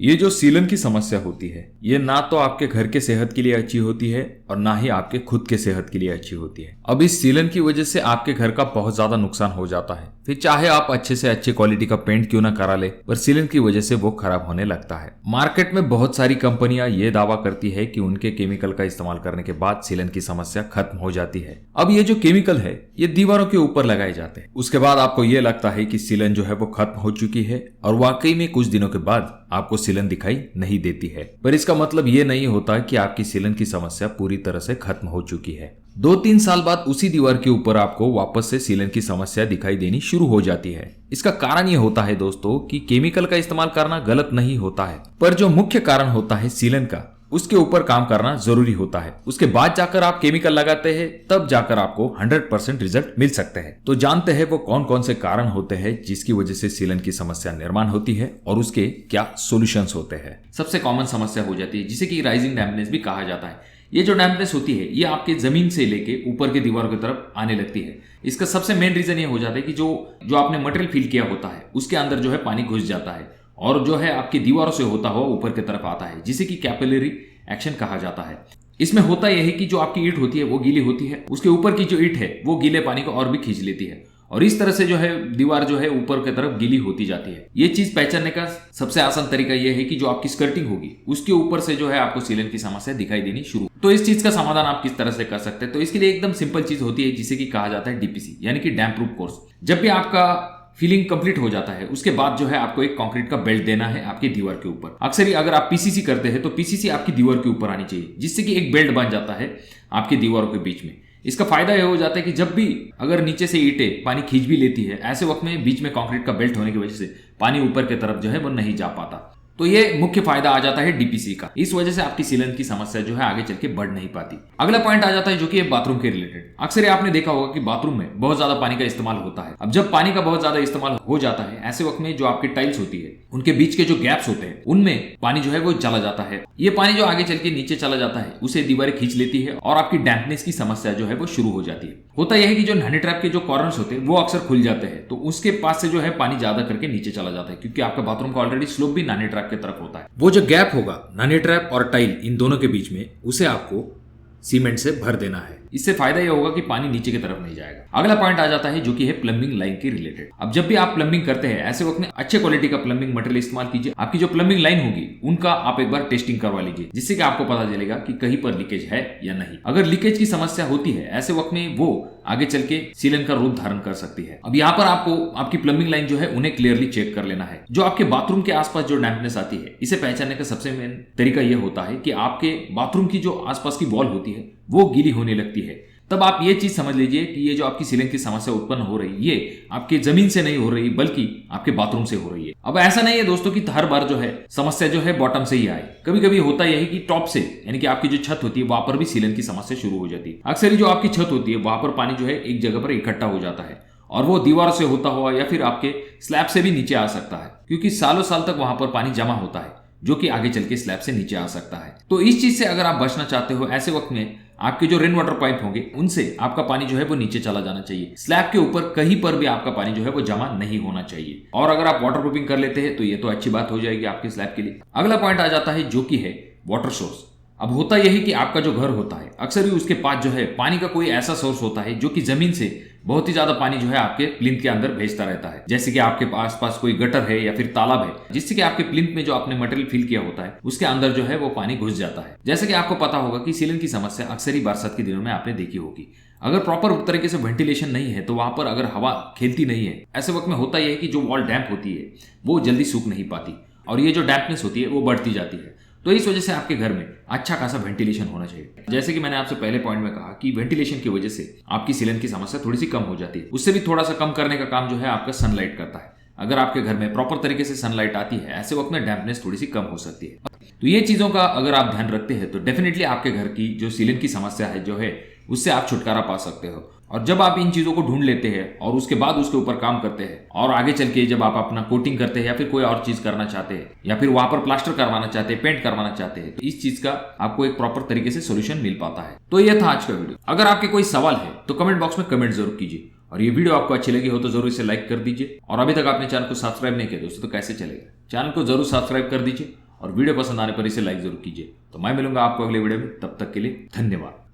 ये जो सीलन की समस्या होती है ये ना तो आपके घर के सेहत के लिए अच्छी होती है और ना ही आपके खुद के सेहत के लिए अच्छी होती है। अब इस सीलन की वजह से आपके घर का बहुत ज्यादा नुकसान हो जाता है। फिर चाहे आप अच्छे से अच्छे क्वालिटी का पेंट क्यों ना करा ले, पर सीलन की वजह से वो खराब होने लगता है। मार्केट में बहुत सारी कंपनियां ये दावा करती है कि उनके केमिकल का इस्तेमाल करने के बाद सीलन की समस्या खत्म हो जाती है। अब ये जो केमिकल है ये दीवारों के ऊपर लगाए जाते हैं। उसके बाद आपको ये लगता है कि सीलन जो है वो खत्म हो चुकी है और वाकई में कुछ दिनों के बाद आपको सीलन दिखाई नहीं देती है। पर इसका मतलब ये नहीं होता कि आपकी सीलन की समस्या पूरी तरह से खत्म हो चुकी है। 2-3 साल बाद उसी दीवार के ऊपर आपको वापस से सीलन की समस्या दिखाई देनी शुरू हो जाती है। इसका कारण ये होता है दोस्तों कि केमिकल का इस्तेमाल करना गलत नहीं होता है, पर जो मुख्य कारण होता है सीलन का, उसके ऊपर काम करना जरूरी होता है। उसके बाद जाकर आप केमिकल लगाते हैं, तब जाकर आपको 100% रिजल्ट मिल सकते हैं। तो जानते हैं वो कौन कौन से कारण होते हैं जिसकी वजह से सीलन की समस्या निर्माण होती है और उसके क्या सॉल्यूशंस होते हैं। सबसे कॉमन समस्या हो जाती है जिसे कि राइजिंग डैम्पनेस भी कहा जाता है। ये जो डैम्पनेस होती है ये आपके जमीन से लेके ऊपर के दीवारों की तरफ आने लगती है। इसका सबसे मेन रीजन ये हो जाता है कि जो आपने मटेरियल फील किया होता है उसके अंदर जो है पानी घुस जाता है और जो है आपकी दीवारों से होता हुआ ऊपर की तरफ आता है, जिसे कि कैपिलरी एक्शन कहा जाता है। इसमें होता यह है कि जो आपकी ईंट होती है वो गीली होती है, उसके ऊपर की जो ईंट है वो गीले पानी को और भी खींच लेती है और इस तरह से जो है दीवार जो है ऊपर की तरफ गीली होती जाती है। ये चीज पहचानने का सबसे आसान तरीका यह है कि जो आपकी स्कर्टिंग होगी उसके ऊपर से जो है आपको सीलन की समस्या दिखाई देनी शुरू। तो इस चीज का समाधान आप किस तरह से कर सकते हैं, तो इसके लिए एकदम सिंपल चीज होती है जिसे कि कहा जाता है डीपीसी यानी कि डैम्प प्रूफ कोर्स। जब भी आपका फिलिंग कंप्लीट हो जाता है उसके बाद जो है आपको एक कंक्रीट का बेल्ट देना है आपकी दीवार के ऊपर। अक्सर ही अगर आप पीसीसी करते हैं तो पीसीसी आपकी दीवार के ऊपर आनी चाहिए, जिससे कि एक बेल्ट बन जाता है आपकी दीवारों के बीच में। इसका फायदा यह हो जाता है कि जब भी अगर नीचे से ईंटें पानी खींच भी लेती है, ऐसे वक्त में बीच में कंक्रीट का बेल्ट होने की वजह से पानी ऊपर की तरफ जो है वो नहीं जा पाता। तो ये मुख्य फायदा आ जाता है डीपीसी का। इस वजह से आपकी सीलन की समस्या जो है आगे चल के बढ़ नहीं पाती। अगला पॉइंट आ जाता है जो कि बाथरूम के रिलेटेड। अक्सर आपने देखा होगा कि बाथरूम में बहुत ज्यादा पानी का इस्तेमाल होता है। अब जब पानी का बहुत ज्यादा इस्तेमाल हो जाता है, ऐसे वक्त में जो आपकी टाइल्स होती है उनके बीच के जो गैप्स होते हैं उनमें पानी जो है वो चला जाता है। ये पानी जो आगे चल के नीचे चला जाता है उसे दीवारें खींच लेती है और आपकी डैम्पनेस की समस्या जो है वो शुरू हो जाती है। होता यह है कि जो हनी ट्रैप के जो कॉर्नर्स होते हैं वो अक्सर खुल जाते हैं, तो उसके पास से जो है पानी ज्यादा करके नीचे चला जाता है, क्योंकि आपका बाथरूम का ऑलरेडी स्लोप भी हनी ट्रैप की तरफ होता है। वो जो गैप होगा हनी ट्रैप और टाइल इन दोनों के बीच में, उसे आपको सीमेंट से भर देना है। इससे फायदा यह होगा कि पानी नीचे की तरफ नहीं जाएगा। अगला पॉइंट आ जाता है जो कि है प्लम्बिंग लाइन के रिलेटेड। अब जब भी आप प्लम्बिंग करते हैं ऐसे वक्त में अच्छे क्वालिटी का प्लम्बिंग मटेरियल इस्तेमाल कीजिए। आपकी जो प्लम्बिंग लाइन होगी उनका आप एक बार टेस्टिंग करवा लीजिए, जिससे कि आपको पता चलेगा कि कहीं पर लीकेज है या नहीं। अगर लीकेज की समस्या होती है ऐसे वक्त में वो आगे चल के सीलन का रूप धारण कर सकती है। अब यहाँ पर आपको आपकी प्लम्बिंग लाइन जो है उन्हें क्लियरली चेक कर लेना है। जो आपके बाथरूम के आसपास जो डैम्पनेस आती है इसे पहचानने का सबसे मेन तरीका यह होता है कि आपके बाथरूम की जो आसपास की वॉल होती है वो गीली होने लगती है। तब आप ये चीज समझ लीजिए कि ये जो आपकी सीलिंग की समस्या उत्पन्न हो रही है ये आपके जमीन से नहीं हो रही बल्कि आपके बाथरूम से हो रही है। अब ऐसा नहीं है दोस्तों कि हर बार जो है समस्या जो है बॉटम से ही आए। कभी कभी होता यह है कि टॉप से यानी कि आपकी जो छत होती है वहां पर भी सीलन की समस्या शुरू हो जाती है। अक्सर जो आपकी छत होती है वहां पर पानी जो है एक जगह पर इकट्ठा हो जाता है और वो दीवार से होता हुआ या फिर आपके स्लैब से भी नीचे आ सकता है, क्योंकि सालों साल तक वहां पर पानी जमा होता है जो कि आगे चल के स्लैब से नीचे आ सकता है। तो इस चीज से अगर आप बचना चाहते हो, ऐसे वक्त में आपके जो रेन वाटर पाइप होंगे उनसे आपका पानी जो है वो नीचे चला जाना चाहिए। स्लैब के ऊपर कहीं पर भी आपका पानी जो है वो जमा नहीं होना चाहिए। और अगर आप वाटर प्रूफिंग कर लेते हैं तो ये तो अच्छी बात हो जाएगी आपके स्लैब के लिए। अगला पॉइंट आ जाता है जो कि है वाटर सोर्स। अब होता यह है कि आपका जो घर होता है अक्सर ही उसके पास जो है पानी का कोई ऐसा सोर्स होता है जो कि जमीन से बहुत ही ज्यादा पानी जो है आपके प्लिंथ के अंदर भेजता रहता है। जैसे कि आपके आसपास कोई गटर है या फिर तालाब है, जिससे कि आपके प्लिंथ में जो आपने मटेरियल फिल किया होता है उसके अंदर जो है वो पानी घुस जाता है। जैसे कि आपको पता होगा कि सीलन की समस्या अक्सर ही बरसात के दिनों में आपने देखी होगी। अगर प्रॉपर तरीके से वेंटिलेशन नहीं है तो वहां पर अगर हवा खेलती नहीं है, ऐसे वक्त में होता यह है कि जो वॉल डैम्प होती है वो जल्दी सूख नहीं पाती और ये जो डैम्पनेस होती है वो बढ़ती जाती है। तो इस वजह से आपके घर में अच्छा खासा वेंटिलेशन होना चाहिए। जैसे कि मैंने आपसे पहले पॉइंट में कहा कि वेंटिलेशन की वजह से आपकी सीलन की समस्या थोड़ी सी कम हो जाती है। उससे भी थोड़ा सा कम करने का काम जो है आपका सनलाइट करता है। अगर आपके घर में प्रॉपर तरीके से सनलाइट आती है ऐसे वक्त में डैम्पनेस थोड़ी सी कम हो सकती है। तो ये चीजों का अगर आप ध्यान रखते हैं तो डेफिनेटली आपके घर की जो सीलन की समस्या है जो है उससे आप छुटकारा पा सकते हो। और जब आप इन चीजों को ढूंढ लेते हैं और उसके बाद उसके ऊपर काम करते हैं और आगे चल के जब आप अपना कोटिंग करते हैं या फिर कोई और चीज करना चाहते हैं या फिर वहां पर प्लास्टर करवाना चाहते हैं, पेंट करवाना चाहते हैं, तो इस चीज का आपको एक प्रॉपर तरीके से सोल्यूशन मिल पाता है। तो ये था आज का वीडियो। अगर आपके कोई सवाल है तो कमेंट बॉक्स में कमेंट जरूर कीजिए और ये वीडियो आपको अच्छी लगी हो तो जरूर इसे लाइक कर दीजिए। और अभी तक आपने चैनल को सब्सक्राइब नहीं किया दोस्तों तो कैसे चलेगा, चैनल को जरूर सब्सक्राइब कर दीजिए और वीडियो पसंद आने पर इसे लाइक जरूर कीजिए। तो मैं मिलूंगा आपको अगले वीडियो में, तब तक के लिए धन्यवाद।